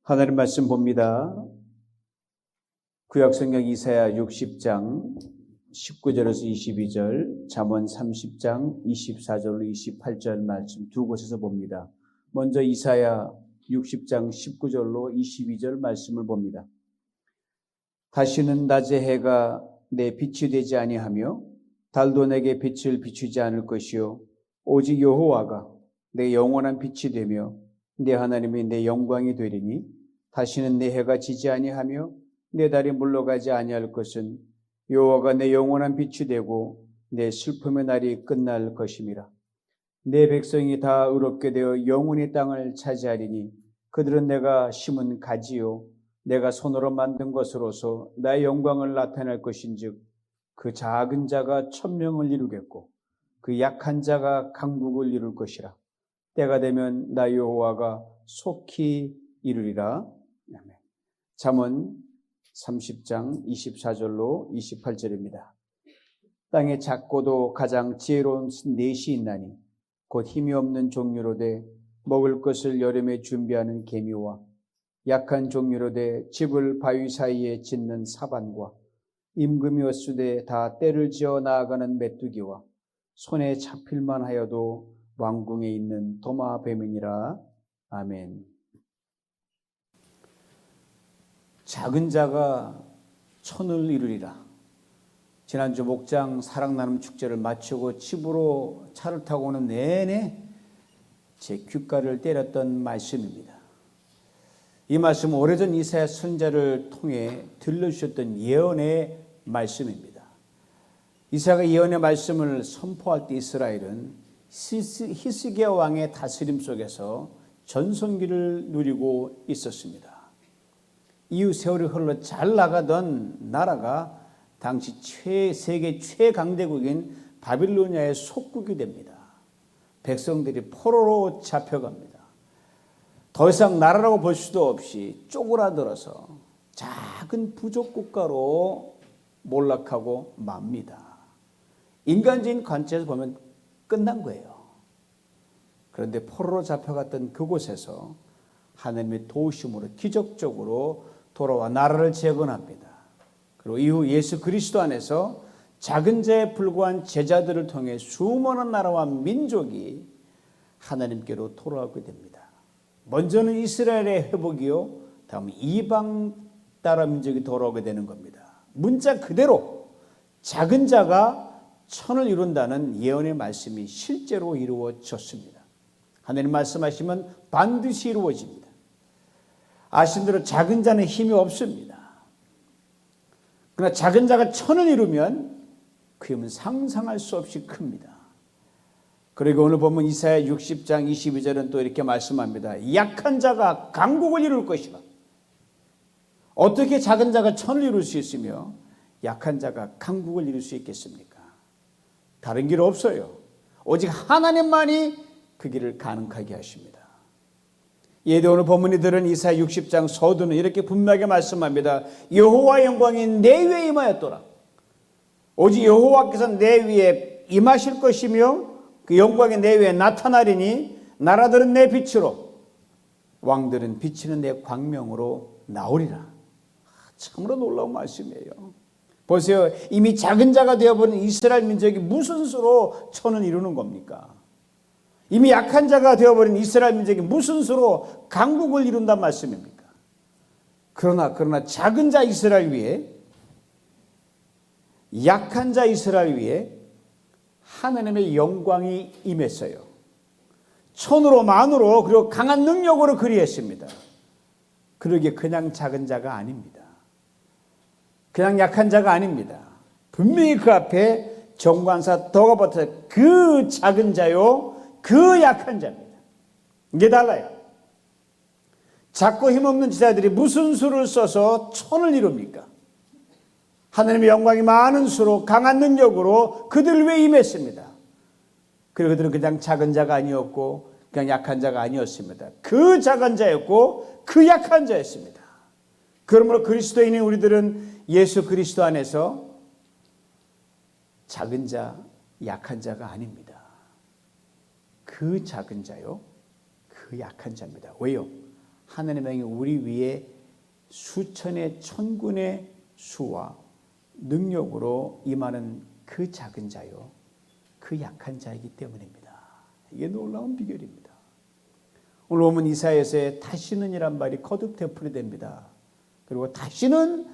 하나님 말씀 봅니다. 구약성경 이사야 60장 19절에서 22절, 잠언 30장 24절로 28절 말씀 두 곳에서 봅니다. 먼저 이사야 60장 19절로 22절 말씀을 봅니다. 다시는 낮의 해가 내 빛이 되지 아니하며 달도 내게 빛을 비추지 않을 것이요 오직 여호와가 내 영원한 빛이 되며 내 하나님이 내 영광이 되리니 다시는 내 해가 지지 아니하며 내 달이 물러가지 아니할 것은 여호와가 내 영원한 빛이 되고 내 슬픔의 날이 끝날 것임이라. 내 백성이 다 의롭게 되어 영원히 땅을 차지하리니 그들은 내가 심은 가지요 내가 손으로 만든 것으로서 나의 영광을 나타낼 것인즉 그 작은 자가 천명을 이루겠고 그 약한 자가 강국을 이룰 것이라. 때가 되면 나 여호와가 속히 이루리라. 아멘. 잠언 30장 24절로 28절입니다. 땅에 작고도 가장 지혜로운 넷이 있나니 곧 힘이 없는 종류로되 먹을 것을 여름에 준비하는 개미와 약한 종류로되 집을 바위 사이에 짓는 사반과 임금이 왔으되 다 때를 지어 나아가는 메뚜기와 손에 잡힐만 하여도 왕궁에 있는 도마뱀이니라. 아멘. 작은 자가 천을 이루리라. 지난주 목장 사랑나눔 축제를 마치고 집으로 차를 타고 오는 내내 제 귓가를 때렸던 말씀입니다. 이 말씀은 오래전 이사야 선지자를 통해 들려주셨던 예언의 말씀입니다. 이사야가 예언의 말씀을 선포할 때 이스라엘은 히스기야 왕의 다스림 속에서 전성기를 누리고 있었습니다. 이후 세월이 흘러 잘 나가던 나라가 당시 세계 최강대국인 바빌로니아의 속국이 됩니다. 백성들이 포로로 잡혀갑니다. 더 이상 나라라고 볼 수도 없이 쪼그라들어서 작은 부족 국가로 몰락하고 맙니다. 인간적인 관점에서 보면 끝난 거예요. 그런데 포로로 잡혀갔던 그곳에서 하나님의 도우심으로 기적적으로 돌아와 나라를 재건합니다. 그리고 이후 예수 그리스도 안에서 작은 자에 불과한 제자들을 통해 수많은 나라와 민족이 하나님께로 돌아오게 됩니다. 먼저는 이스라엘의 회복이요, 다음 이방 나라 민족이 돌아오게 되는 겁니다. 문자 그대로 작은 자가 천을 이룬다는 예언의 말씀이 실제로 이루어졌습니다. 하나님 말씀하시면 반드시 이루어집니다. 아신 대로 작은 자는 힘이 없습니다. 그러나 작은 자가 천을 이루면 그 힘은 상상할 수 없이 큽니다. 그리고 오늘 보면 이사야 60장 22절은 또 이렇게 말씀합니다. 약한 자가 강국을 이룰 것이라. 어떻게 작은 자가 천을 이룰 수 있으며 약한 자가 강국을 이룰 수 있겠습니까? 다른 길 없어요. 오직 하나님만이 그 길을 가능하게 하십니다. 예대 오늘 본문이 들은 이사야 60장 서두는 이렇게 분명하게 말씀합니다. 여호와의 영광이 내 위에 임하였더라. 오직 여호와께서 내 위에 임하실 것이며 그 영광이 내 위에 나타나리니 나라들은 내 빛으로 왕들은 비치는 내 광명으로 나오리라. 참으로 놀라운 말씀이에요. 보세요. 이미 작은 자가 되어버린 이스라엘 민족이 무슨 수로 천을 이루는 겁니까? 이미 약한 자가 되어버린 이스라엘 민족이 무슨 수로 강국을 이룬단 말씀입니까? 그러나 작은 자 이스라엘 위에, 약한 자 이스라엘 위에 하나님의 영광이 임했어요. 천으로 만으로 그리고 강한 능력으로 그리했습니다. 그러기에 그냥 작은 자가 아닙니다. 그냥 약한 자가 아닙니다. 분명히 그 앞에 정관사 더가버터 그 작은 자요 그 약한 자입니다. 이게 달라요. 작고 힘없는 지자들이 무슨 수를 써서 천을 이룹니까? 하나님의 영광이 많은 수로 강한 능력으로 그들 위에 임했습니다. 그리고 그들은 그냥 작은 자가 아니었고 그냥 약한 자가 아니었습니다. 그 작은 자였고 그 약한 자였습니다. 그러므로 그리스도인인 우리들은 예수 그리스도 안에서 작은 자, 약한 자가 아닙니다. 그 작은 자요, 그 약한 자입니다. 왜요? 하나님의 영이 우리 위에 수천의 천군의 수와 능력으로 임하는 그 작은 자요, 그 약한 자이기 때문입니다. 이게 놀라운 비결입니다. 오늘 보면 이사야서에 다시는이란 말이 거듭 되풀이 됩니다. 그리고 다시는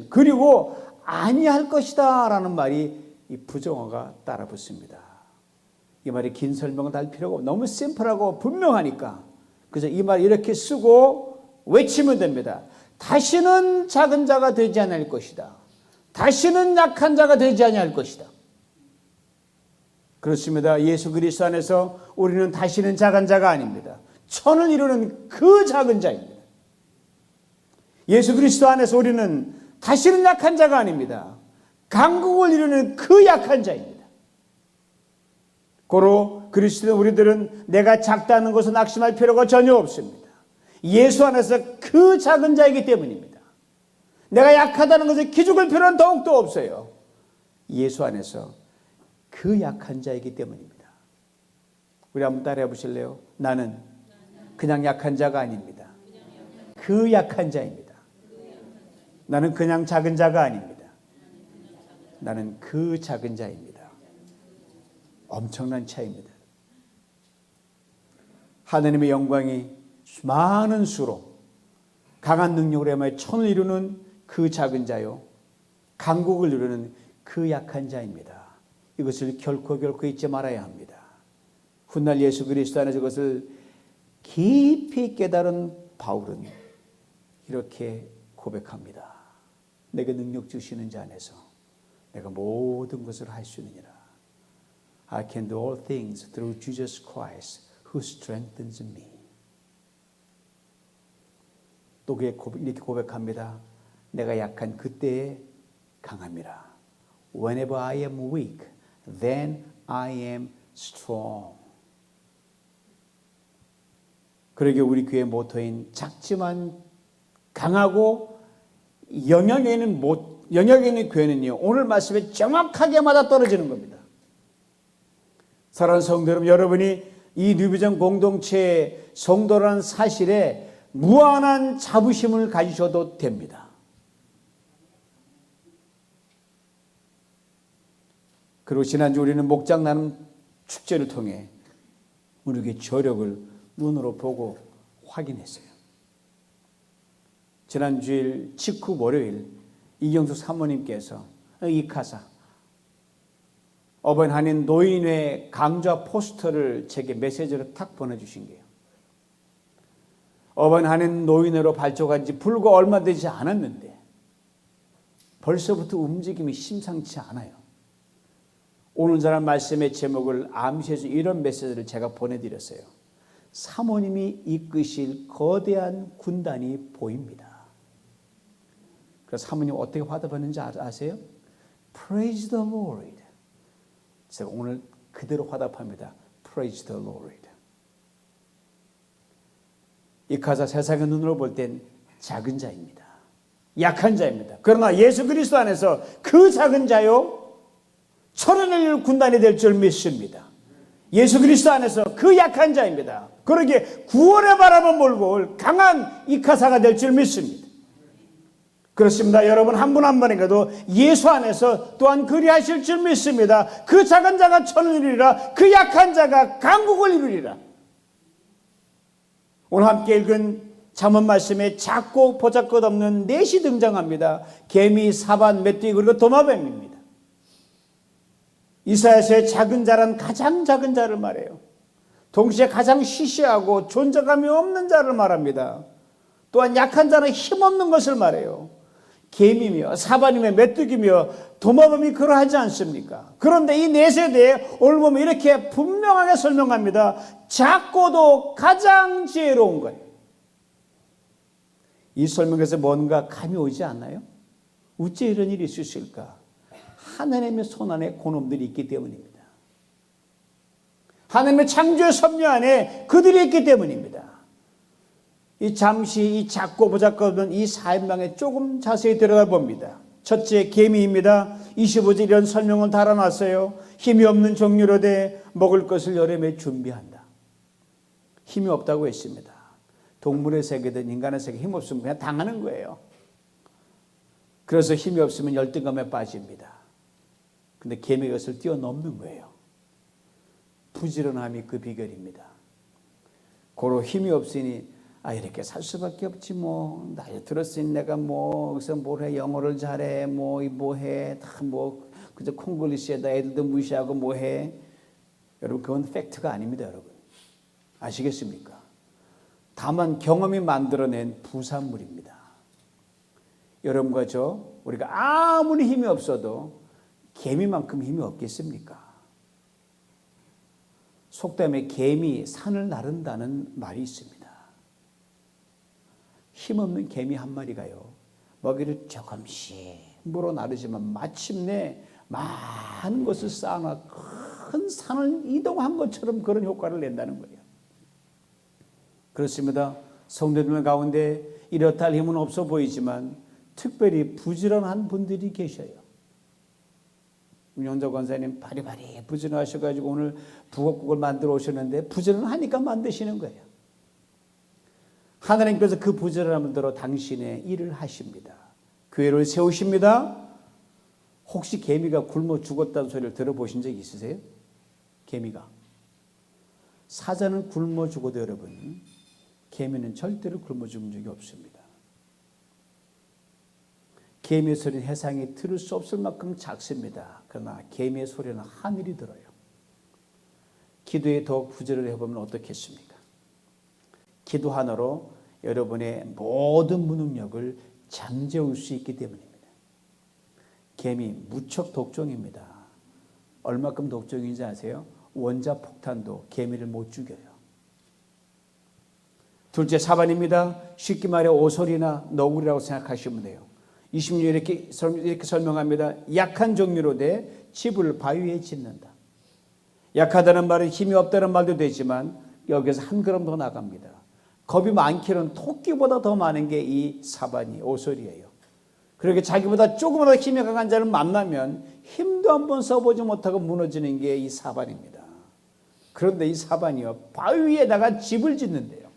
그리고 아니할 것이다 라는 말이 이 부정어가 따라 붙습니다. 이 말이 긴 설명은 할 필요가 없고 너무 심플하고 분명하니까 그래서 이 말 이렇게 쓰고 외치면 됩니다. 다시는 작은 자가 되지 않을 것이다. 다시는 약한 자가 되지 아니할 것이다. 그렇습니다. 예수 그리스도 안에서 우리는 다시는 작은 자가 아닙니다. 천을 이루는 그 작은 자입니다. 예수 그리스도 안에서 우리는 다시는 약한 자가 아닙니다. 강국을 이루는 그 약한 자입니다. 고로 그리스도 우리들은 내가 작다는 것은 낙심할 필요가 전혀 없습니다. 예수 안에서 그 작은 자이기 때문입니다. 내가 약하다는 것을 기죽을 필요는 더욱더 없어요. 예수 안에서 그 약한 자이기 때문입니다. 우리 한번 따라해 보실래요? 나는 그냥 약한 자가 아닙니다. 그 약한 자입니다. 나는 그냥 작은 자가 아닙니다. 나는 그 작은 자입니다. 엄청난 차이입니다. 하나님의 영광이 많은 수로 강한 능력으로 해야 천을 이루는 그 작은 자요, 강국을 이루는 그 약한 자입니다. 이것을 결코 잊지 말아야 합니다. 훗날 예수 그리스도 안에서 이것을 깊이 깨달은 바울은 이렇게 고백합니다. 내게 능력 주시는 자 안에서 내가 모든 것을 할 수 있느니라. I can do all things through Jesus Christ who strengthens me. 또 이렇게 고백합니다. 내가 약한 그때에 강함이라. Whenever I am weak, then I am strong. 그러게 우리 교회 모토인 작지만 강하고 영역에 있는 교회는요, 오늘 말씀에 정확하게 맞아떨어지는 겁니다. 사랑하는 성도 여러분, 여러분이 이 뉴비전 공동체의 성도라는 사실에 무한한 자부심을 가지셔도 됩니다. 그리고 지난주 우리는 목장 나눔 축제를 통해 우리에게 저력을 눈으로 보고 확인했어요. 지난주일 직후 월요일 이경수 사모님께서 이카사 어버이 한인 노인회 강좌 포스터를 제게 메시지로 탁 보내주신 게요. 어버이 한인 노인회로 발족한 지 불과 얼마 되지 않았는데 벌써부터 움직임이 심상치 않아요. 오늘 전한 말씀의 제목을 암시해서 이런 메시지를 제가 보내드렸어요. 사모님이 이끄실 거대한 군단이 보입니다. 그래서 사모님 어떻게 화답하는지 아세요? Praise the Lord. 제가 오늘 그대로 화답합니다. Praise the Lord. 이 가사 세상의 눈으로 볼 땐 작은 자입니다. 약한 자입니다. 그러나 예수 그리스도 안에서 그 작은 자요, 천을 이룰 군단이 될 줄 믿습니다. 예수 그리스도 안에서 그 약한 자입니다. 그러기에 구원의 바람을 몰고 올 강한 이카사가 될 줄 믿습니다. 그렇습니다. 여러분 한 분 한 분에게도 예수 안에서 또한 그리하실 줄 믿습니다. 그 작은 자가 천을 이루리라. 그 약한 자가 강국을 이루리라. 오늘 함께 읽은 잠언 말씀에 작고 보잘것없는 넷이 등장합니다. 개미, 사반, 메뚜기 그리고 도마뱀입니다. 이사야서의 작은 자란 가장 작은 자를 말해요. 동시에 가장 시시하고 존재감이 없는 자를 말합니다. 또한 약한 자는 힘없는 것을 말해요. 개미며 사반이며 메뚜기며 도마뱀이 그러하지 않습니까? 그런데 이 넷에 대해 오늘 보면 이렇게 분명하게 설명합니다. 작고도 가장 지혜로운 것. 이 설명에서 뭔가 감이 오지 않나요? 어째 이런 일이 있을 수 있을까? 하나님의 손 안에 그놈들이 있기 때문입니다. 하나님의 창조의 섭리 안에 그들이 있기 때문입니다. 잠시 이 작고 보잘것없는 이 사인방에 조금 자세히 들어가 봅니다. 첫째 개미입니다. 25절 이런 설명을 달아놨어요. 힘이 없는 종류로되 먹을 것을 여름에 준비한다. 힘이 없다고 했습니다. 동물의 세계든 인간의 세계 힘 없으면 그냥 당하는 거예요. 그래서 힘이 없으면 열등감에 빠집니다. 근데 개미가 그것을 뛰어넘는 거예요. 부지런함이 그 비결입니다. 고로 힘이 없으니 이렇게 살 수밖에 없지 뭐. 나이 들었으니 내가 뭐 그래서 뭘 해, 영어를 잘해, 뭐해, 다 뭐 그저 콩글리시에다 애들도 무시하고 뭐해. 여러분 그건 팩트가 아닙니다, 여러분. 아시겠습니까? 다만 경험이 만들어낸 부산물입니다. 여러분과 저 우리가 아무리 힘이 없어도 개미만큼 힘이 없겠습니까? 속담에 개미 산을 나른다는 말이 있습니다. 힘없는 개미 한 마리가요, 먹이를 조금씩 물어 나르지만 마침내 많은 것을 쌓아놔 큰 산을 이동한 것처럼 그런 효과를 낸다는 거예요. 그렇습니다. 성도들 가운데 이렇다 할 힘은 없어 보이지만 특별히 부지런한 분들이 계셔요. 윤영자 권사님 바리바리 부지런하셔가지고 오늘 북엇국을 만들어 오셨는데 부지런하니까 만드시는 거예요. 하나님께서 그 부지런함으로 당신의 일을 하십니다. 교회를 세우십니다. 혹시 개미가 굶어 죽었다는 소리를 들어보신 적 있으세요? 개미가. 사자는 굶어 죽어도 여러분, 개미는 절대로 굶어 죽은 적이 없습니다. 개미의 소리는 해상이 들을 수 없을 만큼 작습니다. 그러나 개미의 소리는 하늘이 들어요. 기도에 더욱 부지런히 해보면 어떻겠습니까? 기도 하나로 여러분의 모든 무능력을 잠재울 수 있기 때문입니다. 개미 무척 독종입니다. 얼마큼 독종인지 아세요? 원자폭탄도 개미를 못 죽여요. 둘째 사반입니다. 쉽게 말해 오소리나 너구리라고 생각하시면 돼요. 20년 이렇게 설명합니다. 약한 종류로 돼 집을 바위에 짓는다. 약하다는 말은 힘이 없다는 말도 되지만 여기서 한 걸음 더 나갑니다. 겁이 많기는 토끼보다 더 많은 게 이 사반이 오소리예요. 그렇게 자기보다 조금이라도 힘이 강한 자를 만나면 힘도 한번 써보지 못하고 무너지는 게 이 사반입니다. 그런데 이 사반이요, 바위 위에다가 집을 짓는데요.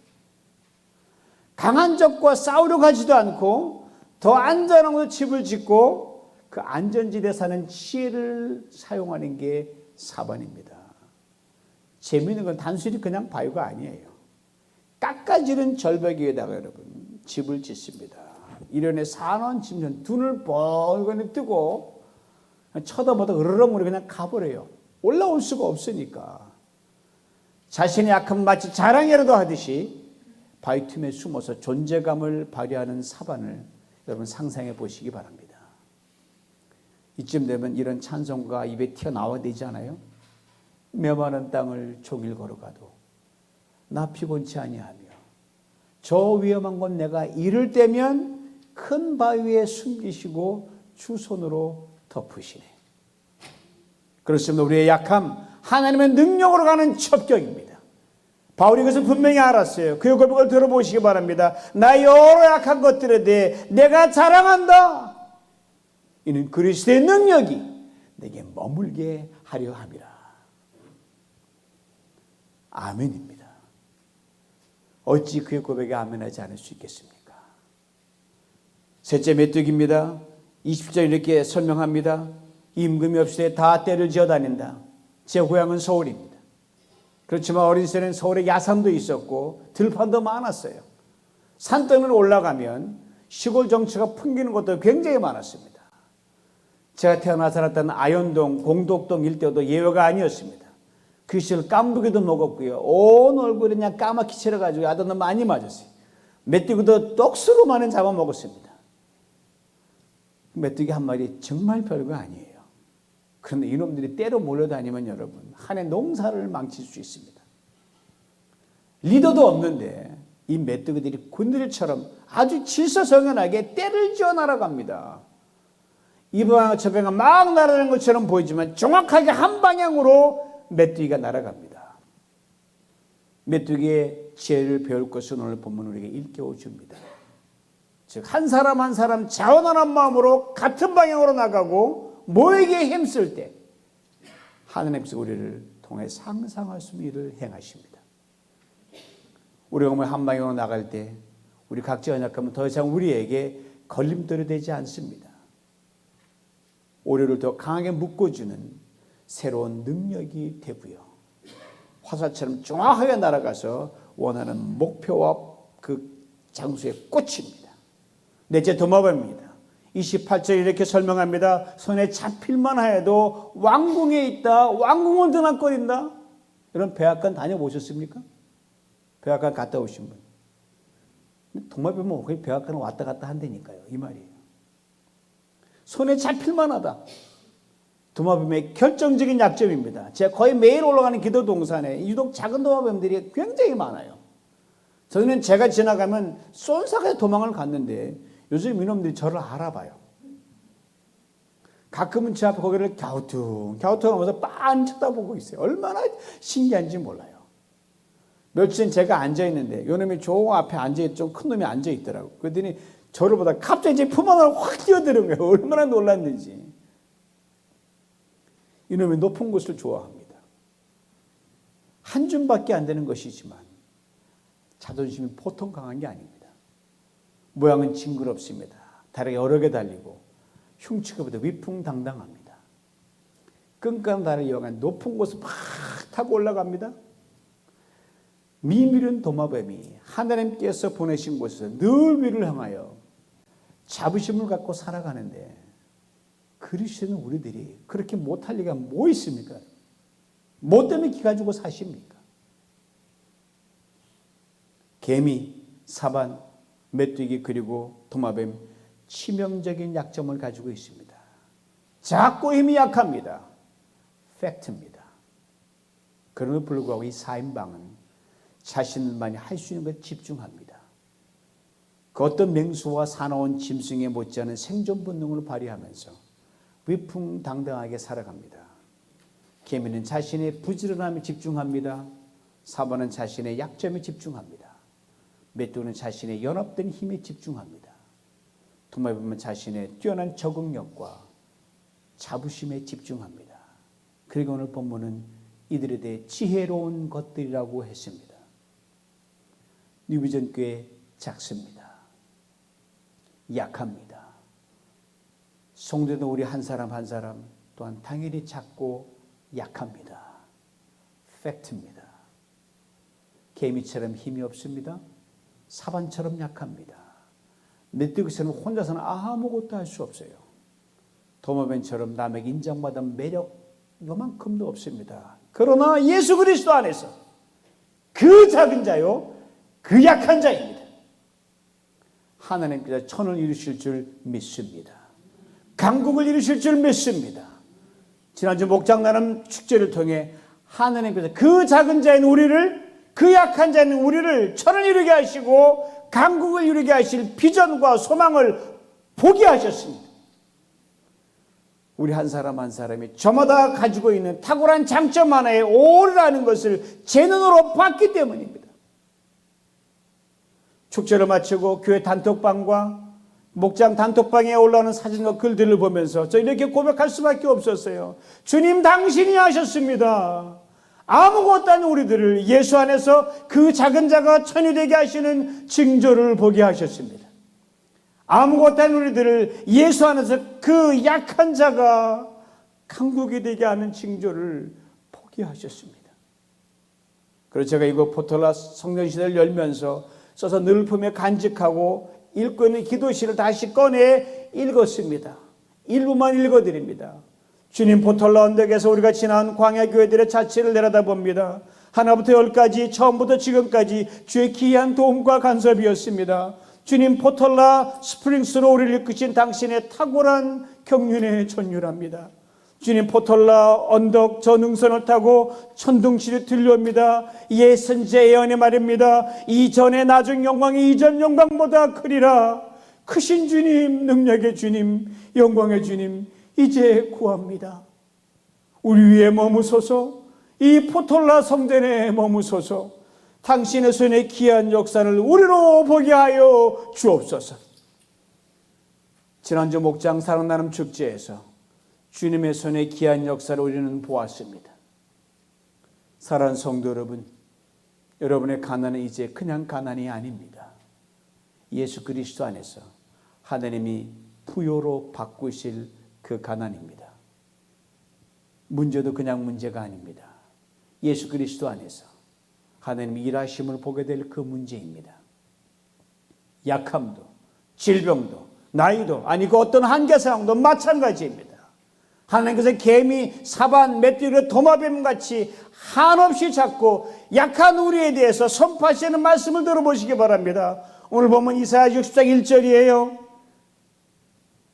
강한 적과 싸우려 하지도 않고 더 안전한 곳에 집을 짓고 그 안전지대에 사는 지혜를 사용하는 게 사반입니다. 재미있는 건 단순히 그냥 바위가 아니에요. 깎아지는 절벽 위에다가 여러분 집을 짓습니다. 이련의 산원 집는 눈을 벌거니 뜨고 쳐다보다 으르렁으로 그냥 가버려요. 올라올 수가 없으니까. 자신의 약함 마치 자랑이라도 하듯이 바위 틈에 숨어서 존재감을 발휘하는 사반을 여러분 상상해 보시기 바랍니다. 이쯤 되면 이런 찬송가 입에 튀어나와야 되지 않아요? 메마른 땅을 종일 걸어가도 나 피곤치 아니하며 저 위험한 곳 내가 이를 때면 큰 바위에 숨기시고 주 손으로 덮으시네. 그렇습니다. 우리의 약함 하나님의 능력으로 가는 첩경입니다. 바울이 그것을 분명히 알았어요. 그의 고백을 들어보시기 바랍니다. 나 여러 약한 것들에 대해 내가 자랑한다. 이는 그리스도의 능력이 내게 머물게 하려 함이라. 아멘입니다. 어찌 그의 고백에 아멘하지 않을 수 있겠습니까? 셋째 메뚜기입니다. 20절 이렇게 설명합니다. 임금이 없을 때 다 떼를 지어 다닌다. 제 고향은 서울입니다. 그렇지만 어린 시절에는 서울에 야산도 있었고 들판도 많았어요. 산등을 올라가면 시골 정치가 풍기는 것도 굉장히 많았습니다. 제가 태어나 살았던 아현동, 공덕동 일대도 예외가 아니었습니다. 그 시절 깐부기도 먹었고요. 온 얼굴에 그냥 까맣게 칠해가지고 야단도 많이 맞았어요. 메뚜기도 떡수로만은 잡아먹었습니다. 메뚜기 한 마리 정말 별거 아니에요. 그런데 이놈들이 때로 몰려다니면 여러분 한 해 농사를 망칠 수 있습니다. 리더도 없는데 이 메뚜기들이 군들처럼 아주 질서정연하게 때를 지어 날아갑니다. 이 방향 저 방향 막 날아가는 것처럼 보이지만 정확하게 한 방향으로 메뚜기가 날아갑니다. 메뚜기의 지혜를 배울 것은 오늘 본문 우리에게 일깨워 줍니다. 즉 한 사람 한 사람 자원하는 마음으로 같은 방향으로 나가고 모에게 힘쓸 때 하나님께서 우리를 통해 상상할 수 있는 일을 행하십니다. 우리가 뭐 한방향으로 나갈 때 우리 각자 언약하면 더 이상 우리에게 걸림돌이 되지 않습니다. 오류를 더 강하게 묶어주는 새로운 능력이 되고요. 화살처럼 정확하게 날아가서 원하는 목표와 그 장소에 꽂힙니다. 넷째 도마뱀입니다. 28절 이렇게 설명합니다. 손에 잡힐만 해도 왕궁에 있다. 왕궁은 드나거린다. 여러분 백악관 다녀보셨습니까? 백악관 갔다 오신 분. 도마뱀은 거의 백악관을 왔다 갔다 한다니까요. 이 말이에요. 손에 잡힐만 하다. 도마뱀의 결정적인 약점입니다. 제가 거의 매일 올라가는 기도 동산에 유독 작은 도마뱀들이 굉장히 많아요. 저는 제가 지나가면 쏜사게 도망을 갔는데 요즘 이놈들이 저를 알아봐요. 가끔은 제 앞에 거기를 갸우뚱하면서 빤히 쳐다보고 있어요. 얼마나 신기한지 몰라요. 며칠 전 제가 앉아있는데 요놈이 저 앞에 좀 큰 놈이 앉아있더라고요. 그랬더니 저를 보다 갑자기 제 품 하나를 확 뛰어드는 거예요. 얼마나 놀랐는지. 이놈이 높은 곳을 좋아합니다. 한 줌밖에 안 되는 것이지만 자존심이 보통 강한 게 아닙니다. 모양은 징그럽습니다. 다리가 여러 개 달리고 흉측보다 위풍당당합니다. 끈끈한 다리를 이용한 높은 곳을 막 타고 올라갑니다. 미미른 도마뱀이 하나님께서 보내신 곳에서 늘 위를 향하여 자부심을 갖고 살아가는데 그리스도는 우리들이 그렇게 못할 리가 뭐 있습니까? 뭐 때문에 기 가지고 사십니까? 개미, 사반, 메뚜기 그리고 도마뱀 치명적인 약점을 가지고 있습니다. 작고 힘이 약합니다. 팩트입니다. 그럼에도 불구하고 이 4인방은 자신만이 할 수 있는 것에 집중합니다. 그 어떤 맹수와 사나운 짐승에 못지않은 생존 본능을 발휘하면서 위풍당당하게 살아갑니다. 개미는 자신의 부지런함에 집중합니다. 사반은 자신의 약점에 집중합니다. 메뚜기는 자신의 연합된 힘에 집중합니다. 도마뱀은 자신의 뛰어난 적응력과 자부심에 집중합니다. 그리고 오늘 본문은 이들에 대해 지혜로운 것들이라고 했습니다. 뉴비전 교회 작습니다. 약합니다. 성도도 우리 한 사람 한 사람 또한 당연히 작고 약합니다. 팩트입니다. 개미처럼 힘이 없습니다. 사반처럼 약합니다. 메뚜기처럼 혼자서는 아무것도 할 수 없어요. 도마뱀처럼 남에게 인정받은 매력 이만큼도 없습니다. 그러나 예수 그리스도 안에서 그 작은 자요, 그 약한 자입니다. 하나님께서 천을 이루실 줄 믿습니다. 강국을 이루실 줄 믿습니다. 지난주 목장 나눔 축제를 통해 하나님께서 그 작은 자인 우리를, 그 약한 자인 우리를 천을 이루게 하시고 강국을 이루게 하실 비전과 소망을 보게 하셨습니다. 우리 한 사람 한 사람이 저마다 가지고 있는 탁월한 장점 하나에 오르라는 것을 제 눈으로 봤기 때문입니다. 축제를 마치고 교회 단톡방과 목장 단톡방에 올라오는 사진과 글들을 보면서 저 이렇게 고백할 수밖에 없었어요. 주님 당신이 하셨습니다. 아무것도 아닌 우리들을 예수 안에서 그 작은 자가 천이 되게 하시는 징조를 보게 하셨습니다. 아무것도 아닌 우리들을 예수 안에서 그 약한 자가 강국이 되게 하는 징조를 보게 하셨습니다. 그래서 제가 이거 포톨라 성전시대를 열면서 써서 늘 품에 간직하고 읽고 있는 기도시를 다시 꺼내 읽었습니다. 일부만 읽어드립니다. 주님 포톨라 언덕에서 우리가 지난 광야교회들의 자취를 내려다봅니다. 하나부터 열까지 처음부터 지금까지 주의 귀한 도움과 간섭이었습니다. 주님 포톨라 스프링스로 우리를 이끄신 당신의 탁월한 경륜에 전율합니다. 주님 포톨라 언덕 저 능선을 타고 천둥치를 들려옵니다. 예 선지자의 예언의 말입니다. 이전의 나중 영광이 이전 영광보다 크리라. 크신 주님, 능력의 주님, 영광의 주님, 이제 구합니다. 우리 위에 머무소서. 이 포톨라 성전에 머무소서. 당신의 손의 귀한 역사를 우리로 보게 하여 주옵소서. 지난주 목장 사랑나눔 축제에서 주님의 손의 귀한 역사를 우리는 보았습니다. 사랑하는 성도 여러분, 여러분의 가난은 이제 그냥 가난이 아닙니다. 예수 그리스도 안에서 하나님이 부요로 바꾸실 그 가난입니다. 문제도 그냥 문제가 아닙니다. 예수 그리스도 안에서 하나님이 일하심을 보게 될 그 문제입니다. 약함도, 질병도, 나이도, 아니 그 어떤 한계 상황도 마찬가지입니다. 하나님께서 개미, 사반, 멧돼지를 도마뱀같이 한없이 잡고 약한 우리에 대해서 선포하시는 말씀을 들어보시기 바랍니다. 오늘 보면 이사야 60장 1절이에요.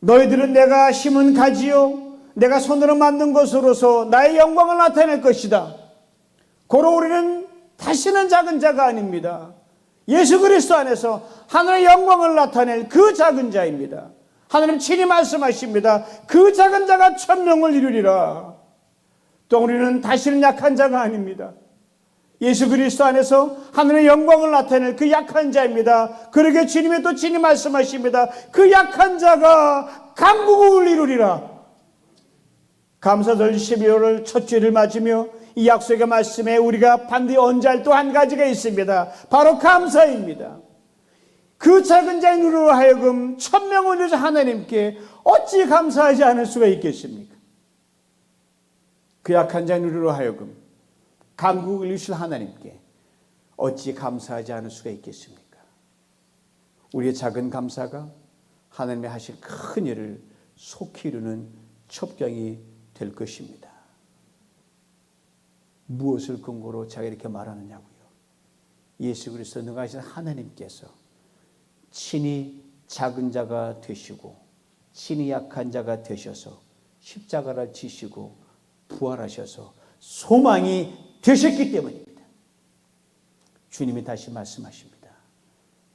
너희들은 내가 심은 가지요 내가 손으로 만든 것으로서 나의 영광을 나타낼 것이다. 고로 우리는 다시는 작은 자가 아닙니다. 예수 그리스도 안에서 하늘의 영광을 나타낼 그 작은 자입니다. 하나님 친히 말씀하십니다. 그 작은 자가 천명을 이루리라. 또 우리는 다시는 약한 자가 아닙니다. 예수 그리스도 안에서 하늘의 영광을 나타낼 그 약한 자입니다. 그러게 주님이 또 친히 말씀하십니다. 그 약한 자가 강국을 이루리라. 감사절 12월을 첫 주일을 맞으며 이 약속의 말씀에 우리가 반드시 언제할 또 한 가지가 있습니다. 바로 감사입니다. 그 작은 자의 눈으로 하여금 천명을 이루신 하나님께 어찌 감사하지 않을 수가 있겠습니까? 그 약한 자의 눈으로 하여금 강국을 이루실 하나님께 어찌 감사하지 않을 수가 있겠습니까? 우리의 작은 감사가 하나님의 하실 큰 일을 속히 이루는 첩경이 될 것입니다. 무엇을 근거로 제가 이렇게 말하느냐고요? 예수 그리스도 능하신 하나님께서 친히 작은 자가 되시고 친히 약한 자가 되셔서 십자가를 지시고 부활하셔서 소망이 되셨기 때문입니다. 주님이 다시 말씀하십니다.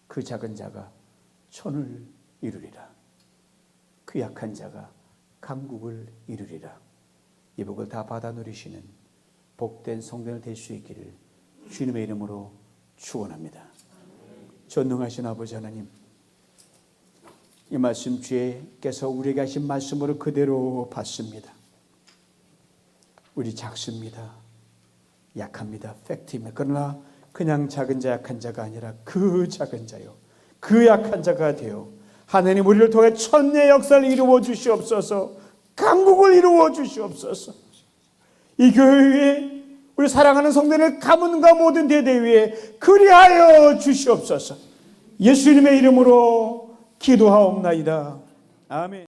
그 작은 자가 천을 이루리라. 그 약한 자가 강국을 이루리라. 이 복을 다 받아 누리시는 복된 성도들 될 수 있기를 주님의 이름으로 축원합니다. 전능하신 아버지 하나님, 이 말씀 주께서 우리에게 하신 말씀으로 그대로 받습니다. 우리 작습니다. 약합니다. 팩트입니다. 그러나 그냥 작은 자 약한 자가 아니라 그 작은 자요, 그 약한 자가 되어 하나님 우리를 통해 천의 역사를 이루어 주시옵소서. 강국을 이루어 주시옵소서. 이 교회에 우리 사랑하는 성도들 가문과 모든 대대 위에 그리하여 주시옵소서. 예수님의 이름으로 기도하옵나이다. 아멘.